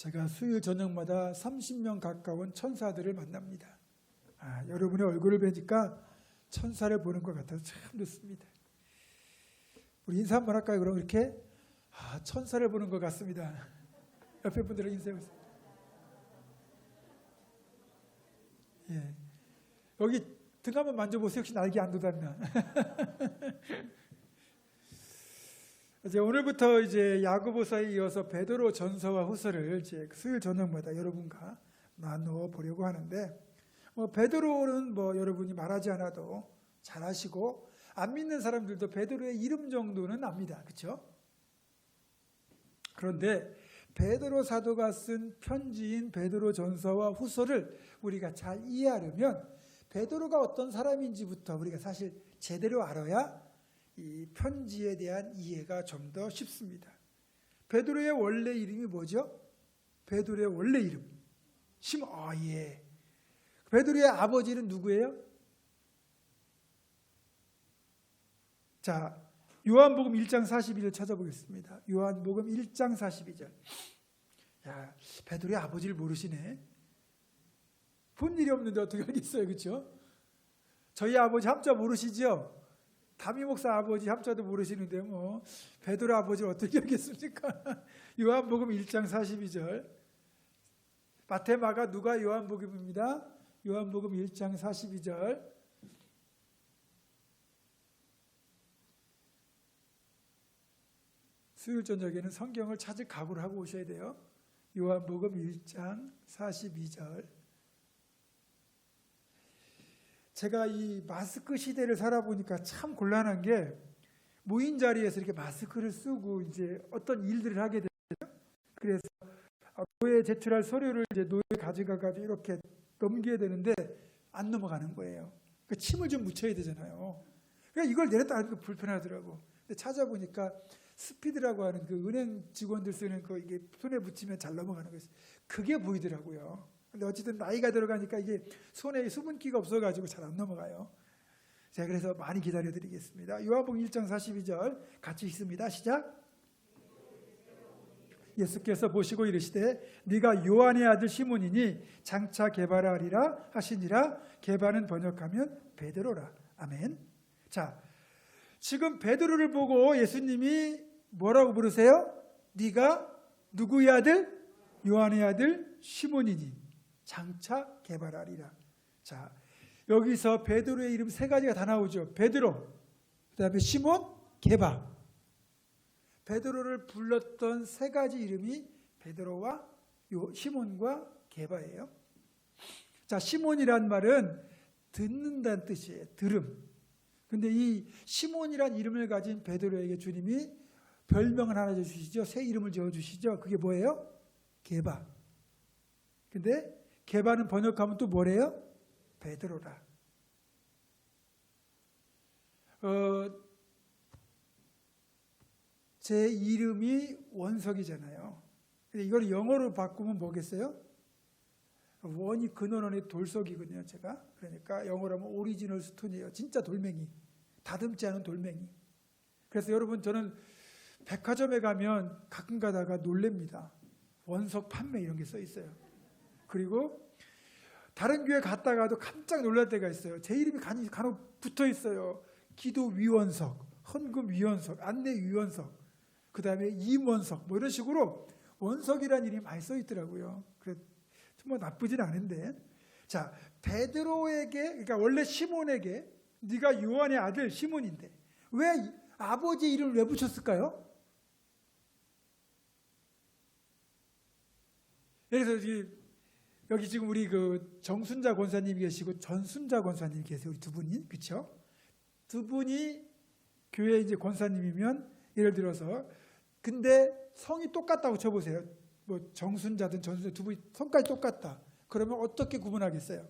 제가 수요일 저녁마다 30명 가까운 천사들을 만납니다. 여러분의 얼굴을 뵈니까 천사를 보는 것 같아서 참 좋습니다. 우리 인사 한번 할까요? 그럼 이렇게 천사를 보는 것 같습니다. 옆에 분들은 인사해 보세요. 예. 여기 등 한번 만져보세요. 혹시 날개 안 돋았나? 이제 오늘부터 이제 야고보서에 이어서 베드로 전서와 후서를 이제 수요일 저녁마다 여러분과 나누어 보려고 하는데, 베드로는 여러분이 말하지 않아도 잘 아시고 안 믿는 사람들도 베드로의 이름 정도는 압니다. 그렇죠? 그런데 베드로 사도가 쓴 편지인 베드로 전서와 후서를 우리가 잘 이해하려면 베드로가 어떤 사람인지부터 우리가 사실 제대로 알아야 이 편지에 대한 이해가 좀 더 쉽습니다. 베드로의 원래 이름이 뭐죠? 베드로의 원래 이름 예. 베드로의 아버지는 누구예요? 자, 요한복음 1장 42절 찾아보겠습니다. 요한복음 1장 42절. 야, 베드로의 아버지를 모르시네. 본 일이 없는데 어떻게 알겠어요, 그렇죠? 저희 아버지 함자 모르시죠? 다미 목사 아버지 함자도 모르시는데 베드로 아버지를 어떻게 알겠습니까? 요한복음 1장 42절. 마태, 마가, 누가, 요한복음입니다. 요한복음 1장 42절. 수요일 저녁에는 성경을 찾을 각오를 하고 오셔야 돼요. 요한복음 1장 42절. 제가 이 마스크 시대를 살아보니까 참 곤란한 게 모인 자리에서 이렇게 마스크를 쓰고 이제 어떤 일들을 하게 되죠. 그래서 노예에 제출할 서류를 이제 노예에 가져가가지고 이렇게 넘겨야 되는데 안 넘어가는 거예요. 그러니까 침을 좀 묻혀야 되잖아요. 그러니까 이걸 내렸다 하니까 불편하더라고. 근데 찾아보니까 스피드라고 하는 그 은행 직원들 쓰는 거 이게 손에 붙이면 잘 넘어가는 거예요. 그게 보이더라고요. 근데 어쨌든 나이가 들어가니까 이게 손에 수분기가 없어가지고 잘 안 넘어가요. 자, 그래서 많이 기다려드리겠습니다. 요한복음 1장 42절 같이 읽습니다. 시작. 예수께서 보시고 이르시되 네가 요한의 아들 시몬이니 장차 게바라 하리라 하시니라. 게바는 번역하면 베드로라. 아멘. 자, 지금 베드로를 보고 예수님이 뭐라고 부르세요? 네가 누구의 아들? 요한의 아들 시몬이니 장차 게바라리라. 자, 여기서 베드로의 이름 세 가지가 다 나오죠. 베드로, 그 다음에 시몬, 게바. 베드로를 불렀던 세 가지 이름이 베드로와 시몬과 게바예요. 자, 시몬이란 말은 듣는다는 뜻이에요. 들음. 근데 이 시몬이란 이름을 가진 베드로에게 주님이 별명을 하나 주시죠. 새 이름을 지어주시죠. 그게 뭐예요? 게바. 근데 게바는 번역하면 또 뭐래요? 베드로라. 제 이름이 원석이잖아요. 근데 이걸 영어로 바꾸면 뭐겠어요? 원이 근원원의 돌석이거든요, 제가. 그러니까 영어로 하면 오리지널 스톤이에요. 진짜 돌멩이. 다듬지 않은 돌멩이. 그래서 여러분, 저는 백화점에 가면 가끔 가다가 놀랍니다. 원석 판매 이런 게 써 있어요. 그리고 다른 교회 갔다가도 깜짝 놀랄 때가 있어요. 제 이름이 간혹 붙어 있어요. 기도 위원석, 헌금 위원석, 안내 위원석, 그 다음에 임원석, 이런 식으로 원석이라는 이름이 많이 써 있더라고요. 그래, 나쁘진 않은데. 자, 베드로에게, 그러니까 원래 시몬에게 네가 요한의 아들 시몬인데 왜 아버지 이름을 왜 붙였을까요? 그래서 여기 지금 우리 그 정순자 권사님이 계시고 전순자 권사님이 계세요. 우리 두 분이. 그렇죠? 두 분이 교회 이제 권사님이면 예를 들어서 근데 성이 똑같다고 쳐보세요. 정순자든 전순자 두 분이 성까지 똑같다. 그러면 어떻게 구분하겠어요?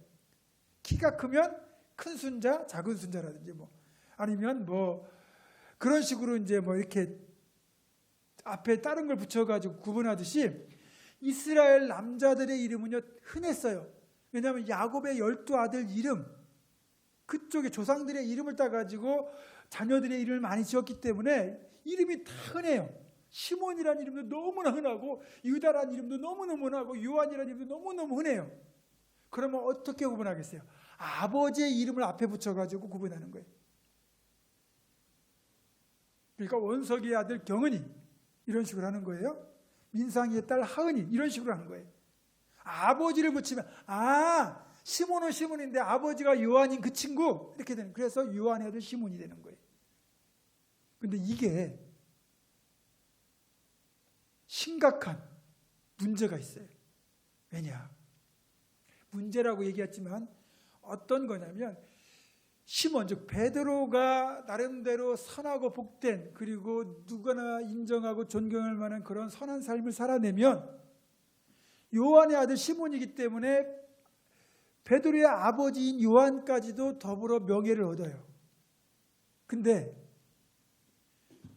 키가 크면 큰 순자, 작은 순자라든지 아니면 그런 식으로 이제 이렇게 앞에 다른 걸 붙여가지고 구분하듯이 이스라엘 남자들의 이름은요 흔했어요. 왜냐하면 야곱의 12아들 이름, 그쪽에 조상들의 이름을 따가지고 자녀들의 이름을 많이 지었기 때문에 이름이 다 흔해요. 시몬이라는 이름도 너무나 흔하고 유다라는 이름도 너무너무 흔하고 요한이라는 이름도 너무너무 흔해요. 그러면 어떻게 구분하겠어요? 아버지의 이름을 앞에 붙여가지고 구분하는 거예요. 그러니까 원석이의 아들 경은이 이런 식으로 하는 거예요. 민상이의 딸 하은이 이런 식으로 하는 거예요. 아버지를 붙이면 시몬은 시몬인데 아버지가 요한인 그 친구 이렇게 되는. 그래서 요한의 아들 시몬이 되는 거예요. 근데 이게 심각한 문제가 있어요. 왜냐? 문제라고 얘기했지만 어떤 거냐면 시몬 즉 베드로가 나름대로 선하고 복된 그리고 누구나 인정하고 존경할 만한 그런 선한 삶을 살아내면 요한의 아들 시몬이기 때문에 베드로의 아버지인 요한까지도 더불어 명예를 얻어요. 근데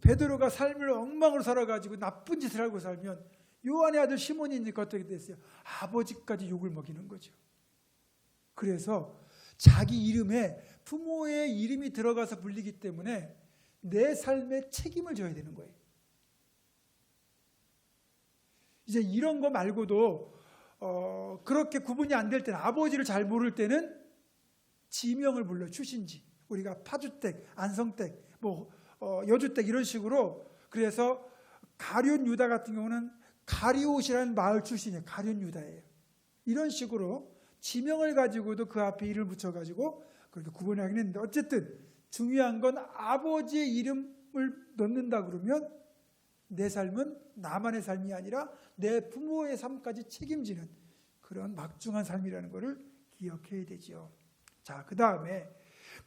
베드로가 삶을 엉망으로 살아가지고 나쁜 짓을 하고 살면 요한의 아들 시몬이니까 어떻게 됐어요? 아버지까지 욕을 먹이는 거죠. 그래서 자기 이름에 부모의 이름이 들어가서 불리기 때문에 내 삶에 책임을 져야 되는 거예요. 이제 이런 거 말고도 그렇게 구분이 안 될 때는 아버지를 잘 모를 때는 지명을 불러 출신지 우리가 파주댁, 안성댁, 여주댁 이런 식으로 그래서 가룟 유다 같은 경우는 가리옷이라는 마을 출신이에요. 가룟 유다예요. 이런 식으로 지명을 가지고도 그 앞에 이름을 붙여가지고 그렇게 구분하긴 했는데 어쨌든 중요한 건 아버지의 이름을 넣는다 그러면 내 삶은 나만의 삶이 아니라 내 부모의 삶까지 책임지는 그런 막중한 삶이라는 것을 기억해야 되죠. 자, 그 다음에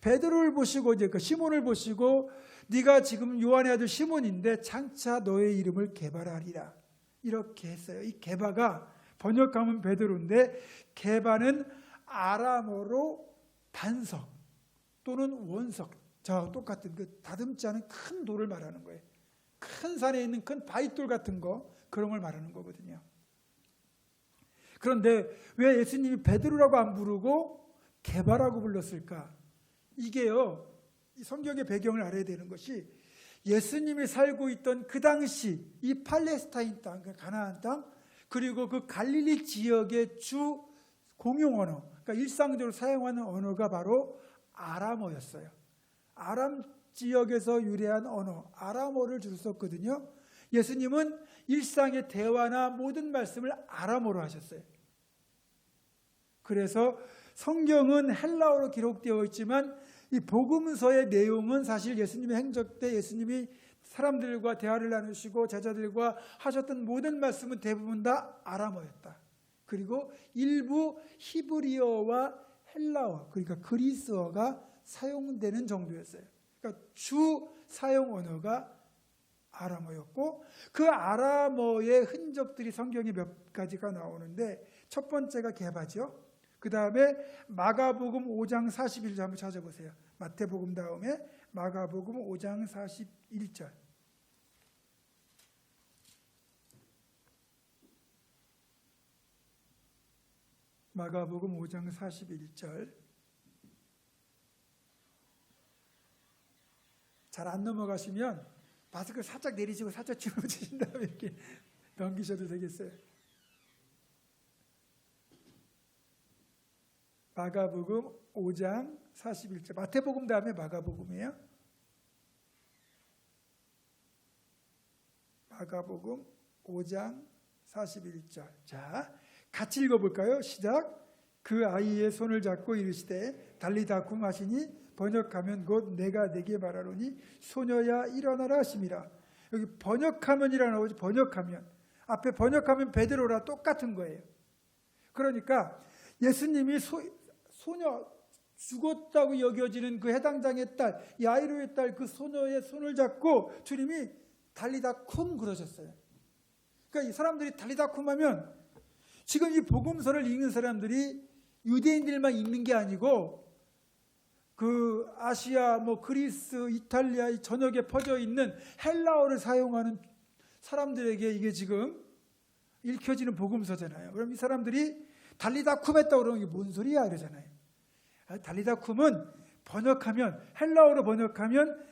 베드로를 보시고 이제 그 시몬을 보시고 네가 지금 요한의 아들 시몬인데 장차 너의 이름을 게바라리라 이렇게 했어요. 이 게바가 번역하면 베드로인데 게바는 아람어로 반석 또는 원석 저와 똑같은 그 다듬지 않은 큰 돌을 말하는 거예요. 큰 산에 있는 큰 바위돌 같은 거 그런 걸 말하는 거거든요. 그런데 왜 예수님이 베드로라고 안 부르고 게바라고 불렀을까? 이게요, 성경의 배경을 알아야 되는 것이 예수님이 살고 있던 그 당시 이 팔레스타인 땅, 가나안 땅 그리고 그 갈릴리 지역의 주 공용 언어, 그러니까 일상적으로 사용하는 언어가 바로 아람어였어요. 아람 지역에서 유래한 언어, 아람어를 주로 썼거든요. 예수님은 일상의 대화나 모든 말씀을 아람어로 하셨어요. 그래서 성경은 헬라어로 기록되어 있지만 이 복음서의 내용은 사실 예수님의 행적 때 예수님이 사람들과 대화를 나누시고 제자들과 하셨던 모든 말씀은 대부분 다 아람어였다. 그리고 일부 히브리어와 헬라어, 그러니까 그리스어가 사용되는 정도였어요. 그러니까 주 사용 언어가 아람어였고 그 아람어의 흔적들이 성경에 몇 가지가 나오는데 첫 번째가 게바죠. 그 다음에 마가복음 5장 41절 한번 찾아보세요. 마태복음 다음에 마가복음 5장 41절. 마가복음 5장 41절. 잘 안 넘어가시면 마스크 살짝 내리시고 살짝 줄여주신 다음에 이렇게 넘기셔도 되겠어요. 마가복음 5장 41절. 마태복음 다음에 마가복음이에요. 마가복음 5장 41절. 자, 같이 읽어볼까요? 시작. 그 아이의 손을 잡고 이르시되 달리다 쿰 하시니 번역하면 곧 내가 네게 말하노니 소녀야 일어나라 하심이라. 여기 번역하면이라 나오죠. 번역하면. 앞에 번역하면 베드로라 똑같은 거예요. 그러니까 예수님이 소녀 죽었다고 여겨지는 그 해당장의 딸 야이로의 딸 그 소녀의 손을 잡고 주님이 달리다 쿰 그러셨어요. 그러니까 이 사람들이 달리다 쿰 하면 지금 이 복음서를 읽는 사람들이 유대인들만 읽는 게 아니고 그 아시아, 그리스, 이탈리아 이 전역에 퍼져 있는 헬라어를 사용하는 사람들에게 이게 지금 읽혀지는 복음서잖아요. 그럼 이 사람들이 달리다 쿰 했다고 그러면 이게 뭔 소리야 이러잖아요. 달리다 쿰은 번역하면 헬라어로 번역하면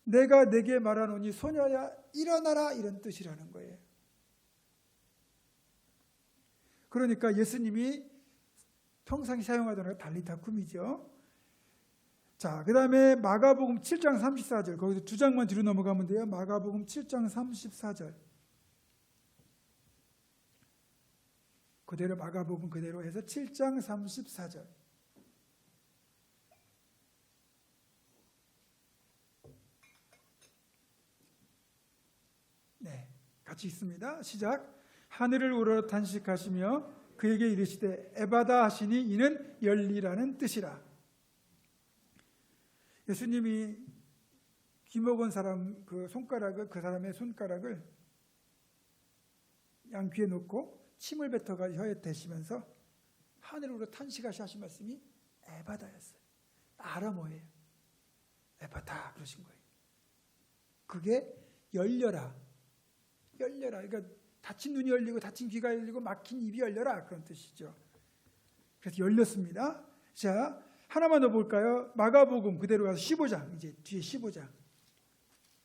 내가 네게 말하노니 소녀야 일어나라 이런 뜻이라는 거예요. 그러니까 예수님이 평상시 사용하던 게 달리타쿰이죠. 자, 그 다음에 마가복음 7장 34절, 거기서 두 장만 뒤로 넘어가면 돼요. 마가복음 7장 34절. 그대로 마가복음 그대로 해서 7장 34절. 네, 같이 읽습니다. 시작. 하늘을 우러러 탄식하시며 그에게 이르시되 에바다 하시니 이는 열리라는 뜻이라. 예수님이 귀 먹은 사람 그 사람의 손가락을 양귀에 놓고 침을 뱉어가 혀에 대시면서 하늘으로 탄식하신 말씀이 에바다였어요. 아람어예요. 에바다 그러신 거예요. 그게 열려라. 그러니까 닫힌 눈이 열리고 닫힌 귀가 열리고 막힌 입이 열려라 그런 뜻이죠. 그래서 열렸습니다. 자, 하나만 더 볼까요? 마가복음 그대로 가서 15장, 이제 뒤에 15장.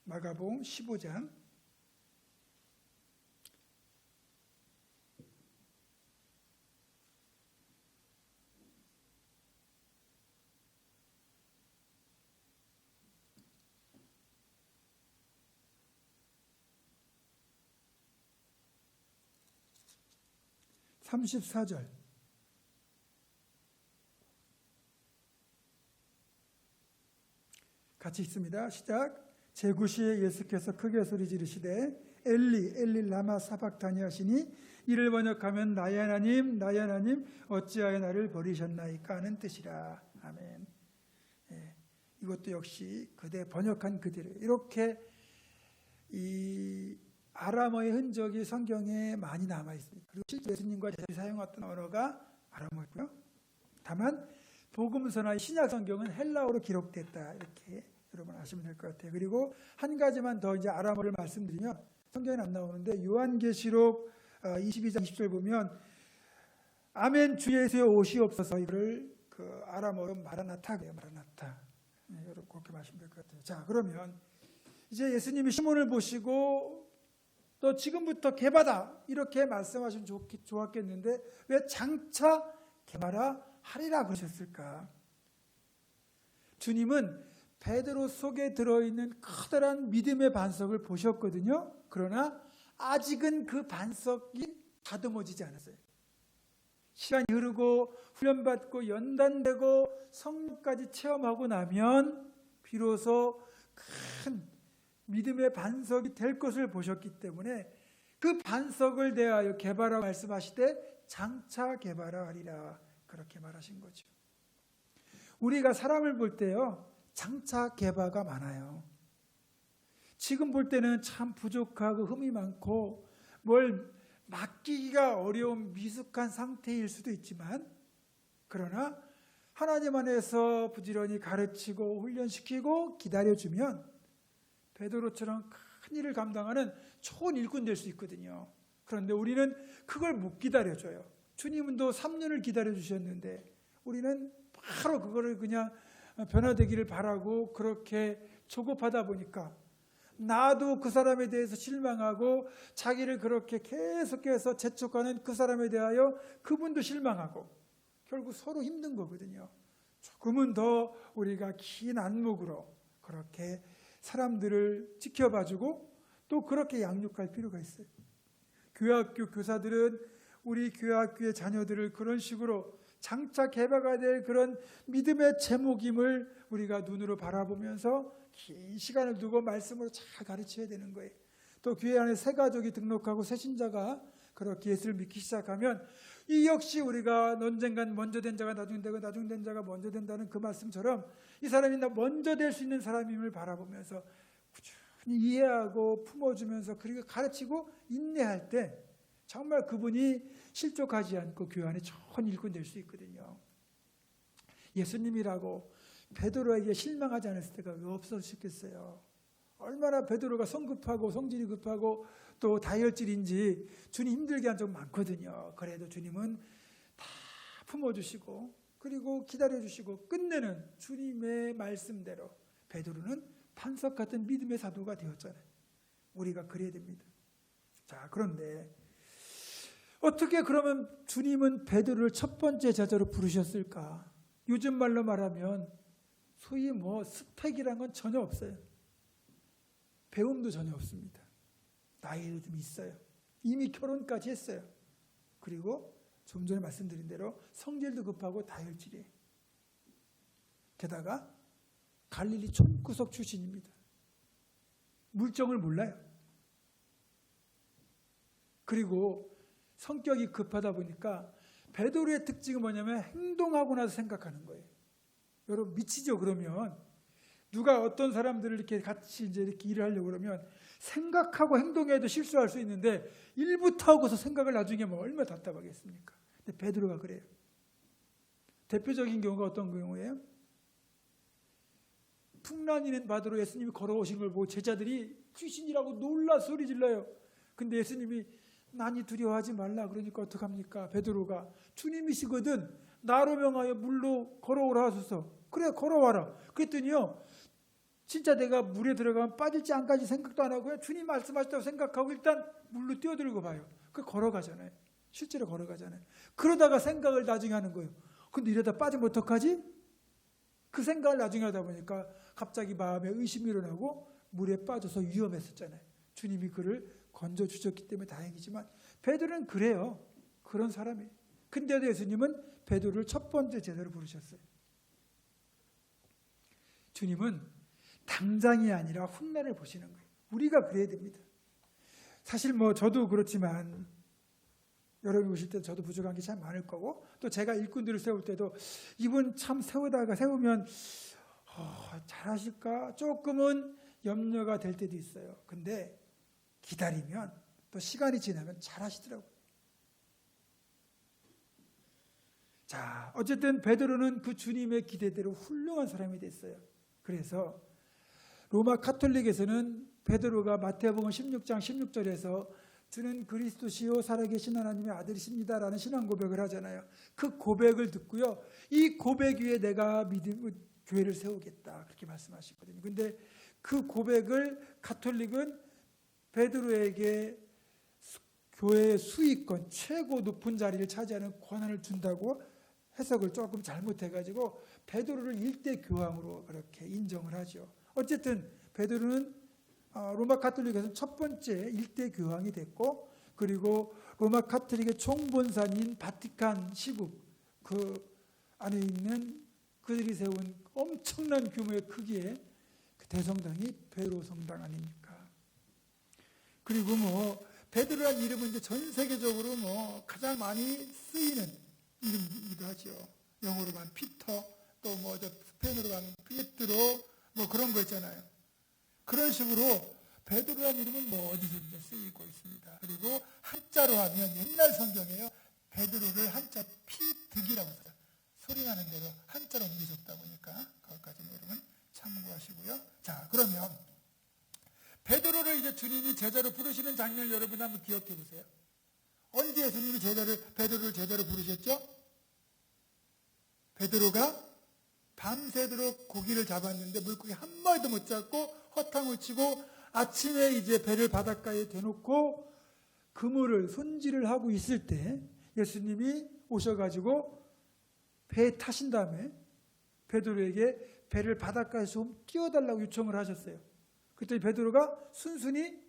마가복음 15장. (34절) 같이 읽습니다. 시작. 제9시에 예수께서 크게 소리 지르시되 엘리 엘리 라마 사박다니 하시니 이를 번역하면 나의 하나님 나의 하나님 어찌하여 나를 버리셨나이까 하는 뜻이라. 아멘. 예, 이것도 역시 그대 번역한 그대로 이렇게 이 아람어의 흔적이 성경에 많이 남아 있습니다. 그리고 실제 예수님과 제자들이 사용했던 언어가 아람어였고요. 다만 복음서나 신약 성경은 헬라어로 기록됐다 이렇게 여러분 아시면 될 것 같아요. 그리고 한 가지만 더 이제 아람어를 말씀드리면 성경에 안 나오는데 요한계시록 22장 20절 보면 아멘 주 예수의 옷이 없어서 이걸 그 아람어로 마라나타예요. 마라나타. 네, 여러분 그렇게 말하시면 될 것 같아요. 자, 그러면 이제 예수님이 시몬을 보시고 너 지금부터 개바다 이렇게 말씀하시면 좋았겠는데 왜 장차 개바라 하리라 그러셨을까? 주님은 베드로 속에 들어있는 커다란 믿음의 반석을 보셨거든요. 그러나 아직은 그 반석이 다듬어지지 않았어요. 시간이 흐르고 훈련받고 연단되고 성령까지 체험하고 나면 비로소 큰 믿음의 반석이 될 것을 보셨기 때문에 그 반석을 대하여 개바라 말씀하시되 장차 개바라 하리라 그렇게 말하신 거죠. 우리가 사람을 볼 때요 장차 개바가 많아요. 지금 볼 때는 참 부족하고 흠이 많고 뭘 맡기기가 어려운 미숙한 상태일 수도 있지만 그러나 하나님 안에서 부지런히 가르치고 훈련시키고 기다려주면 베드로처럼 큰 일을 감당하는 좋은 일꾼 될 수 있거든요. 그런데 우리는 그걸 못 기다려줘요. 주님은 또 3년을 기다려주셨는데 우리는 바로 그거를 그냥 변화되기를 바라고 그렇게 조급하다 보니까 나도 그 사람에 대해서 실망하고 자기를 그렇게 계속해서 재촉하는 그 사람에 대하여 그분도 실망하고 결국 서로 힘든 거거든요. 조금은 더 우리가 긴 안목으로 그렇게 사람들을 지켜봐주고 또 그렇게 양육할 필요가 있어요. 교회학교 교사들은 우리 교회학교의 자녀들을 그런 식으로 장차 개바가 될 그런 믿음의 제목임을 우리가 눈으로 바라보면서 긴 시간을 두고 말씀으로 잘 가르쳐야 되는 거예요. 또 교회 안에 새 가족이 등록하고 새 신자가 그렇게 예수를 믿기 시작하면 이 역시 우리가 언젠간 먼저 된 자가 나중 되고 나중 된 자가 먼저 된다는 그 말씀처럼 이 사람이 먼저 될 수 있는 사람임을 바라보면서 꾸준히 이해하고 품어주면서 그리고 가르치고 인내할 때 정말 그분이 실족하지 않고 교회 안에 좋은 일꾼 될 수 있거든요. 예수님이라고 베드로에게 실망하지 않았을 때가 왜 없었겠어요. 얼마나 베드로가 성급하고 성질이 급하고 또 다혈질인지 주님 힘들게 한 적 많거든요. 그래도 주님은 다 품어주시고 그리고 기다려주시고 끝내는 주님의 말씀대로 베드로는 반석 같은 믿음의 사도가 되었잖아요. 우리가 그래야 됩니다. 자, 그런데 어떻게 그러면 주님은 베드로를 첫 번째 제자로 부르셨을까? 요즘 말로 말하면 소위 스펙이란 건 전혀 없어요. 배움도 전혀 없습니다. 나이도 좀 있어요. 이미 결혼까지 했어요. 그리고 좀 전에 말씀드린 대로 성질도 급하고 다혈질이에요. 게다가 갈릴리 총구석 출신입니다. 물정을 몰라요. 그리고 성격이 급하다 보니까 베드로의 특징은 뭐냐면 행동하고 나서 생각하는 거예요. 여러분 미치죠? 그러면 누가 어떤 사람들을 이렇게 같이 이제 이렇게 일을 하려고 그러면 생각하고 행동해도 실수할 수 있는데 일부터 하고서 생각을 나중에 얼마나 답답하겠습니까? 근데 베드로가 그래요. 대표적인 경우가 어떤 경우예요? 풍란이 바다로 예수님이 걸어오신 걸 보고 제자들이 귀신이라고 놀라 소리 질러요. 근데 예수님이 난이 두려워하지 말라 그러니까 어떡합니까? 베드로가 주님이시거든 나로 명하여 물로 걸어오라 하소서. 그래 걸어와라. 그랬더니요 진짜 내가 물에 들어가면 빠질지 안 빠질지 생각도 안 하고요 주님 말씀하셨다고 생각하고 일단 물로 뛰어들고 봐요. 그 걸어가잖아요. 실제로 걸어가잖아요. 그러다가 생각을 나중에 하는 거예요. 근데 이러다 빠지면 어떡하지? 그 생각을 나중에 하다 보니까 갑자기 마음에 의심이 일어나고 물에 빠져서 위험했었잖아요. 주님이 그를 건져주셨기 때문에 다행이지만 베드로는 그래요. 그런 사람이에요. 근데도 예수님은 베드로를 첫 번째 제자로 부르셨어요. 주님은 당장이 아니라 훗날을 보시는 거예요. 우리가 그래야 됩니다. 사실 저도 그렇지만 여러분이 보실 때 저도 부족한 게 참 많을 거고 또 제가 일꾼들을 세울 때도 이분 참 세우면 잘하실까? 조금은 염려가 될 때도 있어요. 근데 기다리면 또 시간이 지나면 잘하시더라고요. 자, 어쨌든 베드로는 그 주님의 기대대로 훌륭한 사람이 됐어요. 그래서 로마 카톨릭에서는 베드로가 마태복음 16장 16절에서 주는 그리스도시요 살아계신 하나님의 아들이십니다라는 신앙 고백을 하잖아요. 그 고백을 듣고요. 이 고백 위에 내가 믿음의 교회를 세우겠다. 그렇게 말씀하시거든요. 근데 그 고백을 가톨릭은 베드로에게 교회의 수익권 최고 높은 자리를 차지하는 권한을 준다고 해석을 조금 잘못해가지고 베드로를 일대 교황으로 그렇게 인정을 하죠. 어쨌든 베드로는 로마 카톨릭에서는 첫 번째 일대 교황이 됐고 그리고 로마 카톨릭의 총본산인 바티칸 시국 그 안에 있는 그들이 세운 엄청난 규모의 크기의 그 대성당이 베드로 성당 아닙니까? 그리고 베드로란 이름은 이제 전 세계적으로 가장 많이 쓰이는 이름이기도 하죠. 영어로 가면 피터, 또 스페인어로 가면 피에트로 그런 거 있잖아요. 그런 식으로 베드로란 이름은 어디서든지 쓰이고 있습니다. 그리고 한자로 하면 옛날 성경에요. 베드로를 한자 피득이라고 써요. 소리 나는 대로 한자로 옮겨줬다 보니까 그것까지 여러분 참고하시고요. 자, 그러면 베드로를 이제 주님이 제자로 부르시는 장면을 여러분 한번 기억해 보세요. 언제 예수님이 베드로를 제자로 부르셨죠? 베드로가 밤새도록 고기를 잡았는데 물고기 한 마리도 못 잡고 허탕을 치고 아침에 이제 배를 바닷가에 대놓고 그물을 손질을 하고 있을 때 예수님이 오셔가지고 배에 타신 다음에 베드로에게 배를 바닷가에서 좀 띄워달라고 요청을 하셨어요. 그때 베드로가 순순히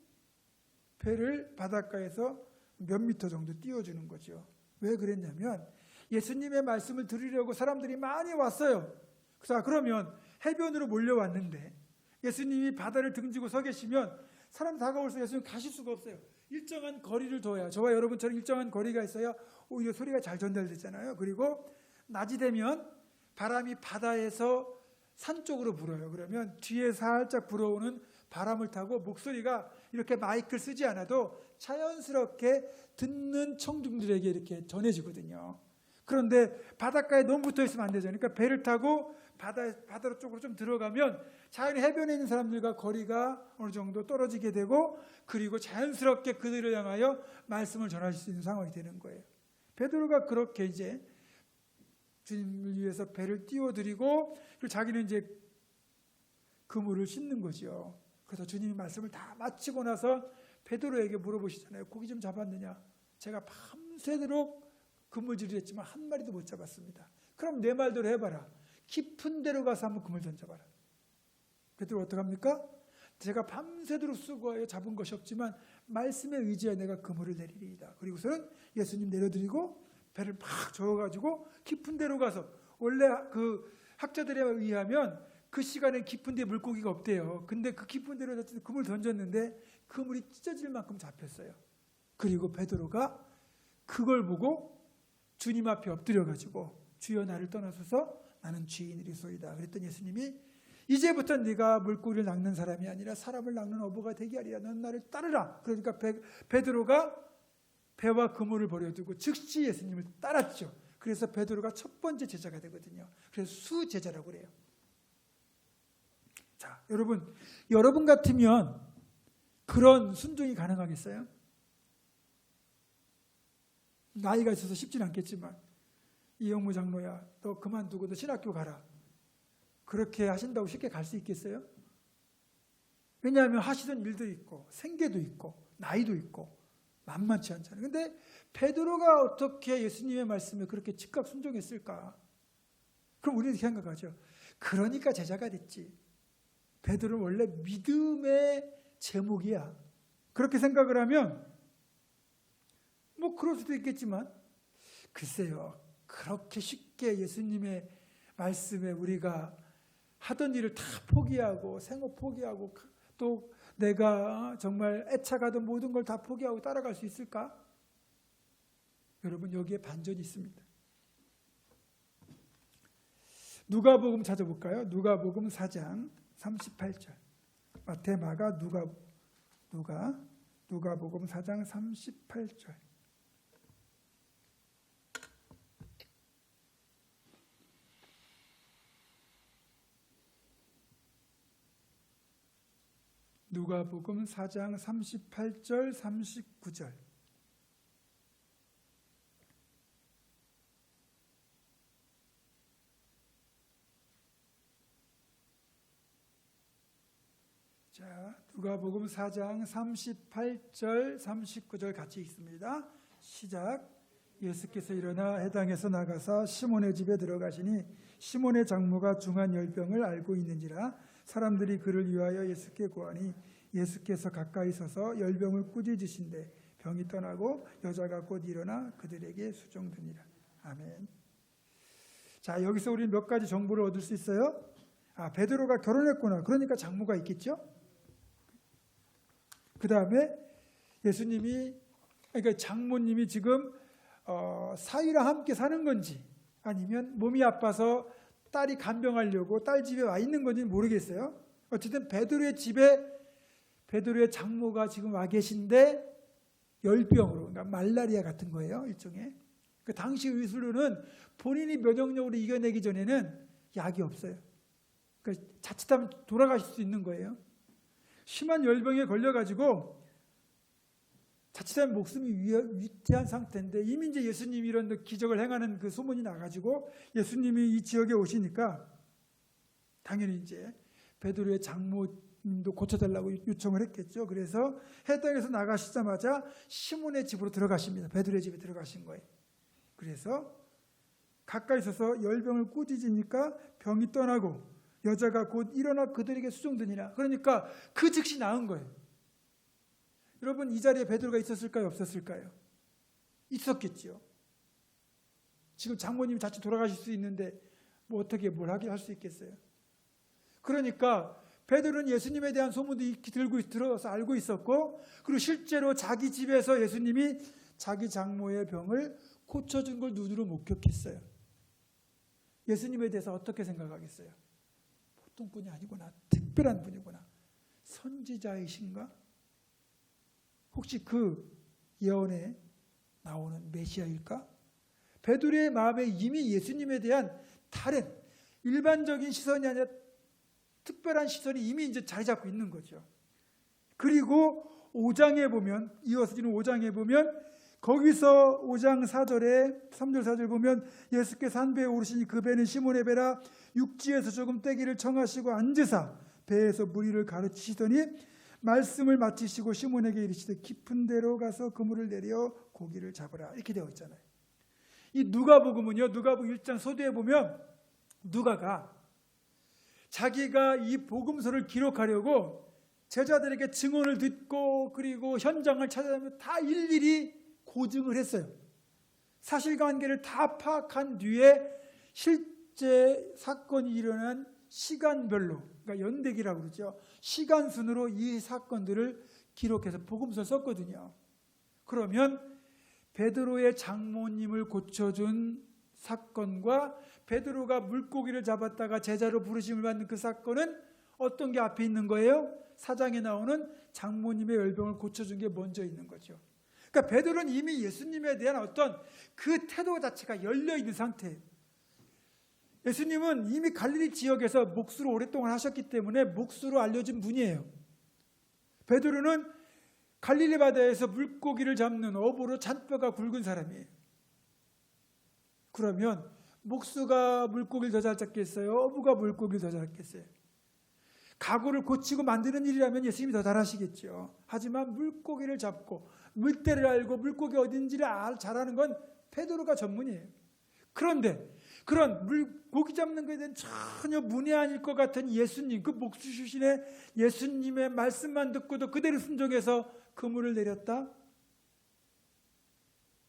배를 바닷가에서 몇 미터 정도 띄워주는 거죠. 왜 그랬냐면 예수님의 말씀을 들으려고 사람들이 많이 왔어요. 자, 그러면 해변으로 몰려왔는데 예수님이 바다를 등지고 서 계시면 사람 다가올수록 예수님 가실 수가 없어요. 일정한 거리를 둬야 저와 여러분처럼 일정한 거리가 있어야 오히려 소리가 잘 전달되잖아요. 그리고 낮이 되면 바람이 바다에서 산 쪽으로 불어요. 그러면 뒤에 살짝 불어오는 바람을 타고 목소리가 이렇게 마이크를 쓰지 않아도 자연스럽게 듣는 청중들에게 이렇게 전해지거든요. 그런데 바닷가에 너무 붙어 있으면 안 되죠. 그러니까 배를 타고 바다 쪽으로 좀 들어가면 자연히 해변에 있는 사람들과 거리가 어느 정도 떨어지게 되고 그리고 자연스럽게 그들을 향하여 말씀을 전하실 수 있는 상황이 되는 거예요. 베드로가 그렇게 이제 주님을 위해서 배를 띄워드리고 그리고 자기는 이제 그물을 씻는 거죠. 그래서 주님이 말씀을 다 마치고 나서 베드로에게 물어보시잖아요. 고기 좀 잡았느냐? 제가 밤새도록 그물질을 했지만 한 마리도 못 잡았습니다. 그럼 내 말대로 해봐라. 깊은 데로 가서 한번 그물 던져봐라. 베드로 어떡합니까? 제가 밤새도록 수고하여 잡은 것이 없지만 말씀에 의지하여 내가 그물을 내리리이다. 그리고서는 예수님 내려드리고 배를 막 저어가지고 깊은 데로 가서, 원래 그 학자들에 의하면 그 시간에 깊은 데 물고기가 없대요. 근데 그 깊은 데로 그물 던졌는데 그물이 찢어질 만큼 잡혔어요. 그리고 베드로가 그걸 보고 주님 앞에 엎드려가지고 주여 나를 떠나소서 나는 죄인이리소이다. 그랬더니 예수님이 이제부터 네가 물고기를 낚는 사람이 아니라 사람을 낚는 어부가 되게 하리라. 넌 나를 따르라. 그러니까 베드로가 배와 그물을 버려두고 즉시 예수님을 따랐죠. 그래서 베드로가 첫 번째 제자가 되거든요. 그래서 수제자라고 그래요. 자, 여러분 같으면 그런 순종이 가능하겠어요? 나이가 있어서 쉽진 않겠지만, 이영무 장로야, 너 그만두고 너 신학교 가라. 그렇게 하신다고 쉽게 갈 수 있겠어요? 왜냐하면 하시던 일도 있고 생계도 있고 나이도 있고 만만치 않잖아요. 근데 베드로가 어떻게 예수님의 말씀에 그렇게 즉각 순종했을까? 그럼 우리는 이렇게 생각하죠. 그러니까 제자가 됐지. 베드로는 원래 믿음의 제목이야. 그렇게 생각을 하면 뭐 그럴 수도 있겠지만, 글쎄요, 그렇게 쉽게 예수님의 말씀에 우리가 하던 일을 다 포기하고 생업 포기하고 또 내가 정말 애착하던 모든 걸 다 포기하고 따라갈 수 있을까? 여러분, 여기에 반전이 있습니다. 누가복음 찾아볼까요? 누가복음 4장 38절. 마태, 마가, 누가복음 4장 38절. 누가복음 4장 38절 39절. 자, 누가복음 4장 38절 39절 같이 읽습니다. 시작. 예수께서 일어나 해당에서 나가사 시몬의 집에 들어가시니 시몬의 장모가 중한 열병을 앓고 있는지라 사람들이 그를 위하여 예수께 구하니 예수께서 가까이 서서 열병을 꾸짖으신대 병이 떠나고 여자가 곧 일어나 그들에게 수종드니라. 아멘. 자, 여기서 우리 몇 가지 정보를 얻을 수 있어요. 베드로가 결혼했구나. 그러니까 장모가 있겠죠. 그 다음에 예수님이, 그러니까 장모님이 지금 사위랑 함께 사는 건지 아니면 몸이 아파서 딸이 간병하려고 딸 집에 와 있는 건지는 모르겠어요. 어쨌든 베드로의 집에 베드로의 장모가 지금 와 계신데 열병으로, 그러니까 말라리아 같은 거예요, 일종의. 그 당시 의술로는 본인이 면역력으로 이겨내기 전에는 약이 없어요. 그러니까 자칫하면 돌아가실 수 있는 거예요. 심한 열병에 걸려가지고 자칫하면 목숨이 위태한 상태인데 이미 이제 예수님이 이런 기적을 행하는 그 소문이 나가지고 예수님이 이 지역에 오시니까 당연히 이제 베드로의 장모님도 고쳐달라고 요청을 했겠죠. 그래서 해당에서 나가시자마자 시몬의 집으로 들어가십니다. 베드로의 집에 들어가신 거예요. 그래서 가까이 서서 열병을 꾸짖으니까 병이 떠나고 여자가 곧 일어나 그들에게 수종드니라. 그러니까 그 즉시 나은 거예요. 여러분, 이 자리에 베드로가 있었을까요? 없었을까요? 있었겠죠. 지금 장모님이 자칫 돌아가실 수 있는데 뭐 어떻게 뭘 하게 할 수 있겠어요? 그러니까 베드로는 예수님에 대한 소문도 들어서 알고 있었고, 그리고 실제로 자기 집에서 예수님이 자기 장모의 병을 고쳐준 걸 눈으로 목격했어요. 예수님에 대해서 어떻게 생각하겠어요? 보통 분이 아니구나. 특별한 분이구나. 선지자이신가? 혹시 그 예언에 나오는 메시아일까? 베드로의 마음에 이미 예수님에 대한 다른 일반적인 시선이 아니라 특별한 시선이 이미 이제 자리 잡고 있는 거죠. 그리고 5장에 보면, 이어지는 5장에 보면 거기서 5장 4절에 3절 4절 보면 예수께서 한 배에 오르시니 그 배는 시몬의 배라 육지에서 조금 떼기를 청하시고 앉으사 배에서 무리를 가르치시더니 말씀을 마치시고 시몬에게 이르시되 깊은 데로 가서 그물을 내려 고기를 잡으라. 이렇게 되어 있잖아요. 이 누가복음은요, 누가복음 1장 서두에 보면 누가가 자기가 이 복음서를 기록하려고 제자들에게 증언을 듣고 그리고 현장을 찾아다니며 다 일일이 고증을 했어요. 사실관계를 다 파악한 뒤에 실제 사건이 일어난 시간별로, 그러니까 연대기라고 그러죠. 시간 순으로 이 사건들을 기록해서 복음서를 썼거든요. 그러면 베드로의 장모님을 고쳐준 사건과 베드로가 물고기를 잡았다가 제자로 부르심을 받는 그 사건은 어떤 게 앞에 있는 거예요? 4장에 나오는 장모님의 열병을 고쳐준 게 먼저 있는 거죠. 그러니까 베드로는 이미 예수님에 대한 어떤 그 태도 자체가 열려있는 상태예요. 예수님은 이미 갈릴리 지역에서 목수로 오랫동안 하셨기 때문에 목수로 알려진 분이에요. 베드로는 갈릴리 바다에서 물고기를 잡는 어부로 잔뼈가 굵은 사람이에요. 그러면 목수가 물고기를 더 잘 잡겠어요? 어부가 물고기를 더 잘 잡겠어요? 가구를 고치고 만드는 일이라면 예수님이 더 잘하시겠죠. 하지만 물고기를 잡고 물때를 알고 물고기 어딘지를 잘하는 건 베드로가 전문이에요. 그런데 그런 물고기 잡는 것에 대한 전혀 문외한일 것 같은 예수님, 그 목수 출신의 예수님의 말씀만 듣고도 그대로 순종해서 그물을 내렸다?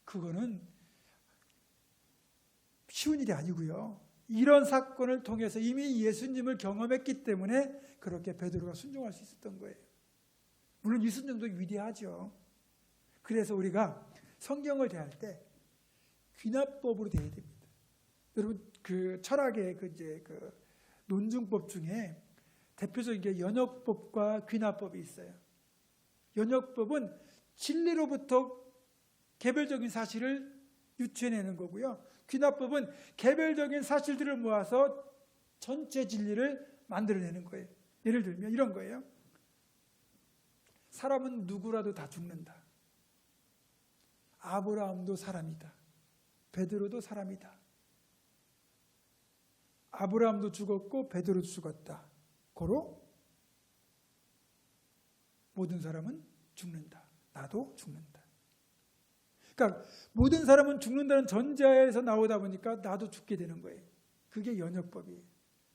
그거는 쉬운 일이 아니고요. 이런 사건을 통해서 이미 예수님을 경험했기 때문에 그렇게 베드로가 순종할 수 있었던 거예요. 물론 이 순종도 위대하죠. 그래서 우리가 성경을 대할 때 귀납법으로 대해야 됩니다. 여러분 그 철학의 그 논증법 중에 대표적인 게 연역법과 귀납법이 있어요. 연역법은 진리로부터 개별적인 사실을 유추해내는 거고요. 귀납법은 개별적인 사실들을 모아서 전체 진리를 만들어내는 거예요. 예를 들면 이런 거예요. 사람은 누구라도 다 죽는다. 아브라함도 사람이다. 베드로도 사람이다. 아브라함도 죽었고 베드로도 죽었다. 고로 모든 사람은 죽는다. 나도 죽는다. 그러니까 모든 사람은 죽는다는 전제에서 나오다 보니까 나도 죽게 되는 거예요. 그게 연역법이에요.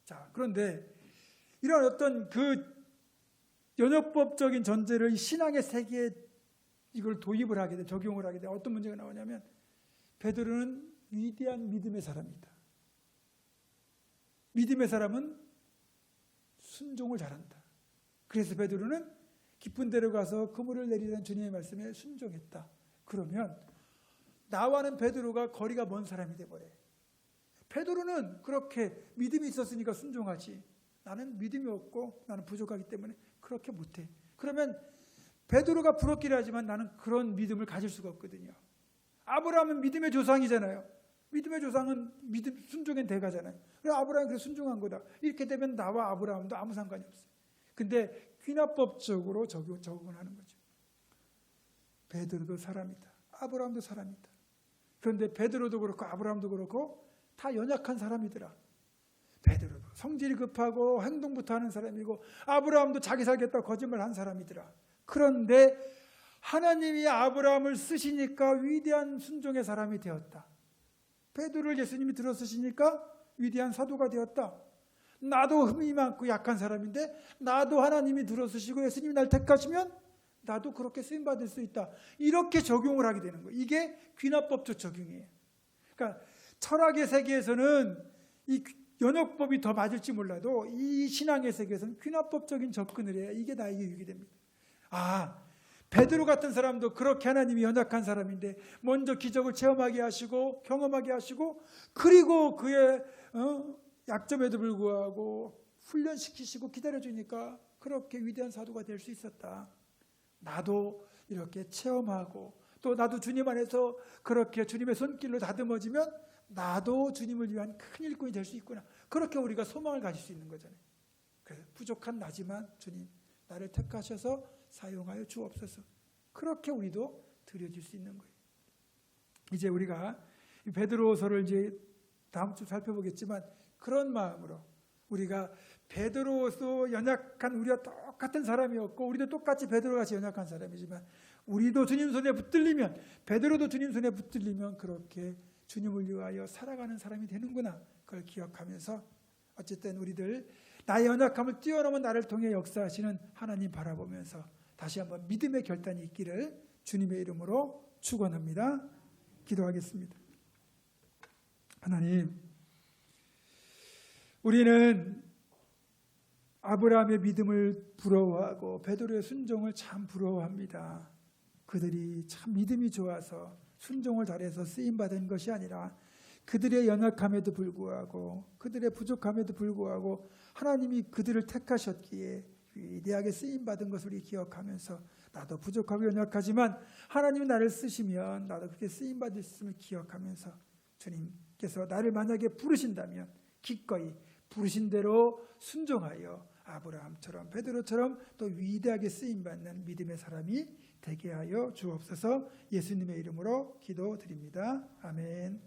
자, 그런데 이런 어떤 그 연역법적인 전제를 신앙의 세계에 이걸 도입을 하게 돼, 적용을 하게 돼. 어떤 문제가 나오냐면 베드로는 위대한 믿음의 사람이다. 믿음의 사람은 순종을 잘한다. 그래서 베드로는 깊은 데로 가서 그물을 내리라는 주님의 말씀에 순종했다. 그러면 나와는 베드로가 거리가 먼 사람이 돼버려요. 베드로는 그렇게 믿음이 있었으니까 순종하지. 나는 믿음이 없고 나는 부족하기 때문에 그렇게 못해. 그러면 베드로가 부럽기를 하지만 나는 그런 믿음을 가질 수가 없거든요. 아브라함은 믿음의 조상이잖아요. 믿음의 조상은 믿음 순종의 대가잖아요. 그래서 아브라함이 그래서 순종한 거다. 이렇게 되면 나와 아브라함도 아무 상관이 없어요. 근데 귀납법적으로 적용을 하는 거죠. 베드로도 사람이다. 아브라함도 사람이다. 그런데 베드로도 그렇고 아브라함도 그렇고 다 연약한 사람이더라. 베드로도 성질이 급하고 행동부터 하는 사람이고 아브라함도 자기 살겠다고 거짓말한 사람이더라. 그런데 하나님이 아브라함을 쓰시니까 위대한 순종의 사람이 되었다. 베드로를 예수님이 들어 쓰시니까 위대한 사도가 되었다. 나도 흠이 많고 약한 사람인데 나도 하나님이 들어 쓰시고 예수님이 날 택하시면 나도 그렇게 쓰임받을 수 있다. 이렇게 적용을 하게 되는 거예요. 이게 귀납법적 적용이에요. 그러니까 철학의 세계에서는 이 연역법이 더 맞을지 몰라도 이 신앙의 세계에서는 귀납법적인 접근을 해야 이게 나에게 유익이 됩니다. 아, 베드로 같은 사람도 그렇게 하나님이 연약한 사람인데 먼저 기적을 체험하게 하시고 경험하게 하시고 그리고 그의 약점에도 불구하고 훈련시키시고 기다려주니까 그렇게 위대한 사도가 될 수 있었다. 나도 이렇게 체험하고 또 나도 주님 안에서 그렇게 주님의 손길로 다듬어지면 나도 주님을 위한 큰 일꾼이 될 수 있구나. 그렇게 우리가 소망을 가질 수 있는 거잖아요. 그래서 부족한 나지만 주님 나를 택하셔서 사용하여 주옵소서. 그렇게 우리도 드려질 수 있는 거예요. 이제 우리가 베드로서를 이제 다음 주 살펴보겠지만 그런 마음으로 우리가 베드로도 연약한 우리와 똑같은 사람이었고 우리도 똑같이 베드로같이 연약한 사람이지만 우리도 주님 손에 붙들리면 베드로도 주님 손에 붙들리면 그렇게 주님을 위하여 살아가는 사람이 되는구나. 그걸 기억하면서 어쨌든 우리들 나의 연약함을 뛰어넘은 나를 통해 역사하시는 하나님 바라보면서 다시 한번 믿음의 결단이 있기를 주님의 이름으로 축원합니다. 기도하겠습니다. 하나님, 우리는 아브라함의 믿음을 부러워하고 베드로의 순종을 참 부러워합니다. 그들이 참 믿음이 좋아서 순종을 잘해서 쓰임받은 것이 아니라 그들의 연약함에도 불구하고 그들의 부족함에도 불구하고 하나님이 그들을 택하셨기에 위대하게 쓰임받은 것을 우리 기억하면서 나도 부족하고 연약하지만 하나님이 나를 쓰시면 나도 그렇게 쓰임받을 수 있음을 기억하면서 주님께서 나를 만약에 부르신다면 기꺼이 부르신 대로 순종하여 아브라함처럼 베드로처럼 또 위대하게 쓰임받는 믿음의 사람이 되게 하여 주옵소서. 예수님의 이름으로 기도드립니다. 아멘.